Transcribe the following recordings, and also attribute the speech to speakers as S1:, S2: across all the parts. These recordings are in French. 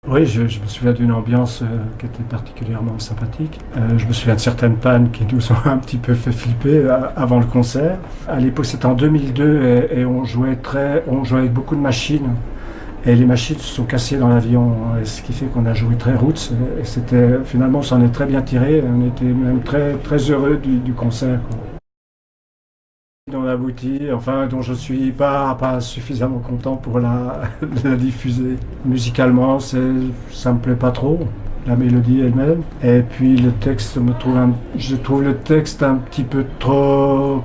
S1: Oui, je me souviens d'une ambiance qui était particulièrement sympathique. Je me souviens de certaines pannes qui nous ont un petit peu fait flipper avant le concert. À l'époque, c'était en 2002 et on jouait avec beaucoup de machines. Et les machines se sont cassées dans l'avion, hein, et ce qui fait qu'on a joué très roots. Et c'était, finalement, on s'en est très bien tiré. On était même très, très heureux du concert, quoi. Dans l'abouti, enfin, dont je suis pas suffisamment content pour la diffuser. Musicalement, ça me plaît pas trop, la mélodie elle-même. Et puis le texte je trouve le texte un petit peu trop,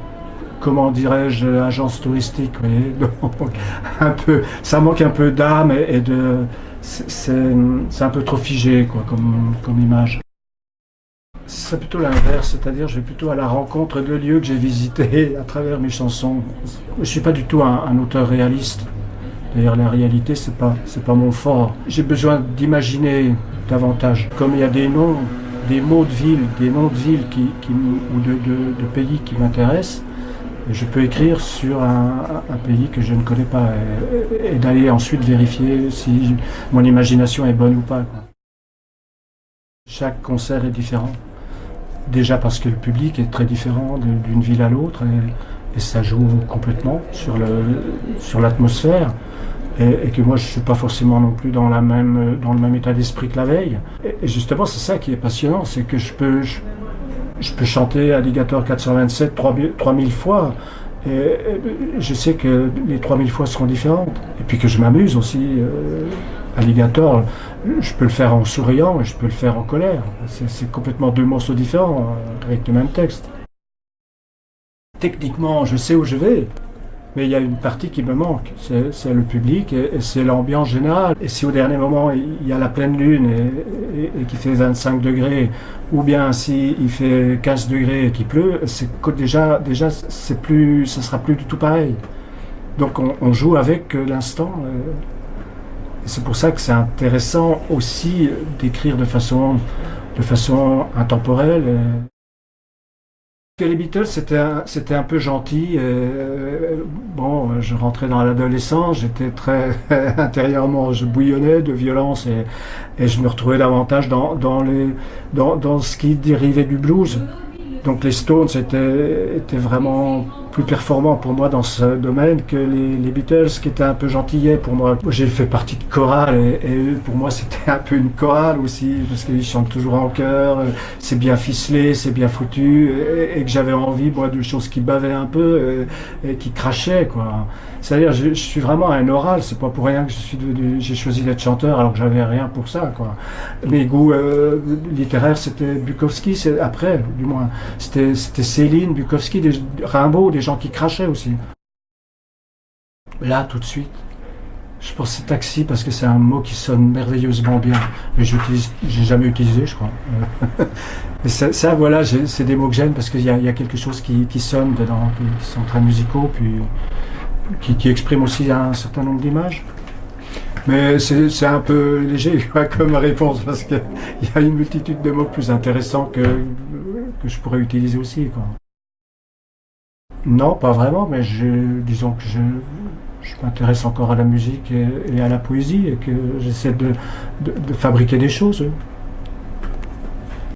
S1: comment dirais-je, agence touristique, vous voyez. Donc, un peu, ça manque un peu d'âme et de, c'est un peu trop figé, quoi, comme image. C'est plutôt l'inverse, c'est-à-dire je vais plutôt à la rencontre de lieux que j'ai visités à travers mes chansons. Je ne suis pas du tout un auteur réaliste. D'ailleurs, la réalité, c'est pas mon fort. J'ai besoin d'imaginer davantage. Comme il y a des noms, des mots de ville, des noms de villes ou de pays qui m'intéressent, je peux écrire sur un pays que je ne connais pas et d'aller ensuite vérifier si mon imagination est bonne ou pas, quoi. Chaque concert est différent. Déjà parce que le public est très différent d'une ville à l'autre et ça joue complètement sur l'atmosphère et que moi je ne suis pas forcément non plus dans le même état d'esprit que la veille. Et justement c'est ça qui est passionnant, c'est que je peux chanter Alligator 427 3000 fois et je sais que les 3000 fois seront différentes. Et puis que je m'amuse aussi. Alligator, je peux le faire en souriant et je peux le faire en colère. C'est complètement deux morceaux différents avec le même texte. Techniquement, je sais où je vais, mais il y a une partie qui me manque. C'est le public et c'est l'ambiance générale. Et si au dernier moment il y a la pleine lune et qu'il fait 25 degrés, ou bien si il fait 15 degrés et qu'il pleut, c'est que déjà ça sera plus du tout pareil. Donc on joue avec l'instant. Et c'est pour ça que c'est intéressant aussi d'écrire de façon intemporelle. Que les Beatles, c'était un peu gentil. Bon, je rentrais dans l'adolescence, j'étais très intérieurement, je bouillonnais de violence et je me retrouvais davantage dans ce qui dérivait du blues. Donc les Stones étaient vraiment plus performants pour moi dans ce domaine que les Beatles qui étaient un peu gentillets pour moi. J'ai fait partie de chorale et eux, pour moi c'était un peu une chorale aussi parce qu'ils chantent toujours en chœur, c'est bien ficelé, c'est bien foutu et que j'avais envie moi de choses qui bavaient un peu et qui crachaient quoi. C'est-à-dire je suis vraiment un oral, c'est pas pour rien que j'ai choisi d'être chanteur alors que j'avais rien pour ça quoi. Mes goûts littéraires c'était Bukowski, c'est après du moins. C'était Céline, Bukowski, Rimbaud, des gens qui crachaient aussi. Là, tout de suite, je pense taxi parce que c'est un mot qui sonne merveilleusement bien. Mais j'ai jamais utilisé, je crois. Mais ça, voilà, c'est des mots que j'aime parce qu'il y a quelque chose qui sonne dedans, qui sont très musicaux, puis qui exprime aussi un certain nombre d'images. Mais c'est un peu léger quoi, comme réponse parce qu'il y a une multitude de mots plus intéressants que je pourrais utiliser aussi, quoi. Non, pas vraiment, mais disons que je m'intéresse encore à la musique et à la poésie et que j'essaie de fabriquer des choses.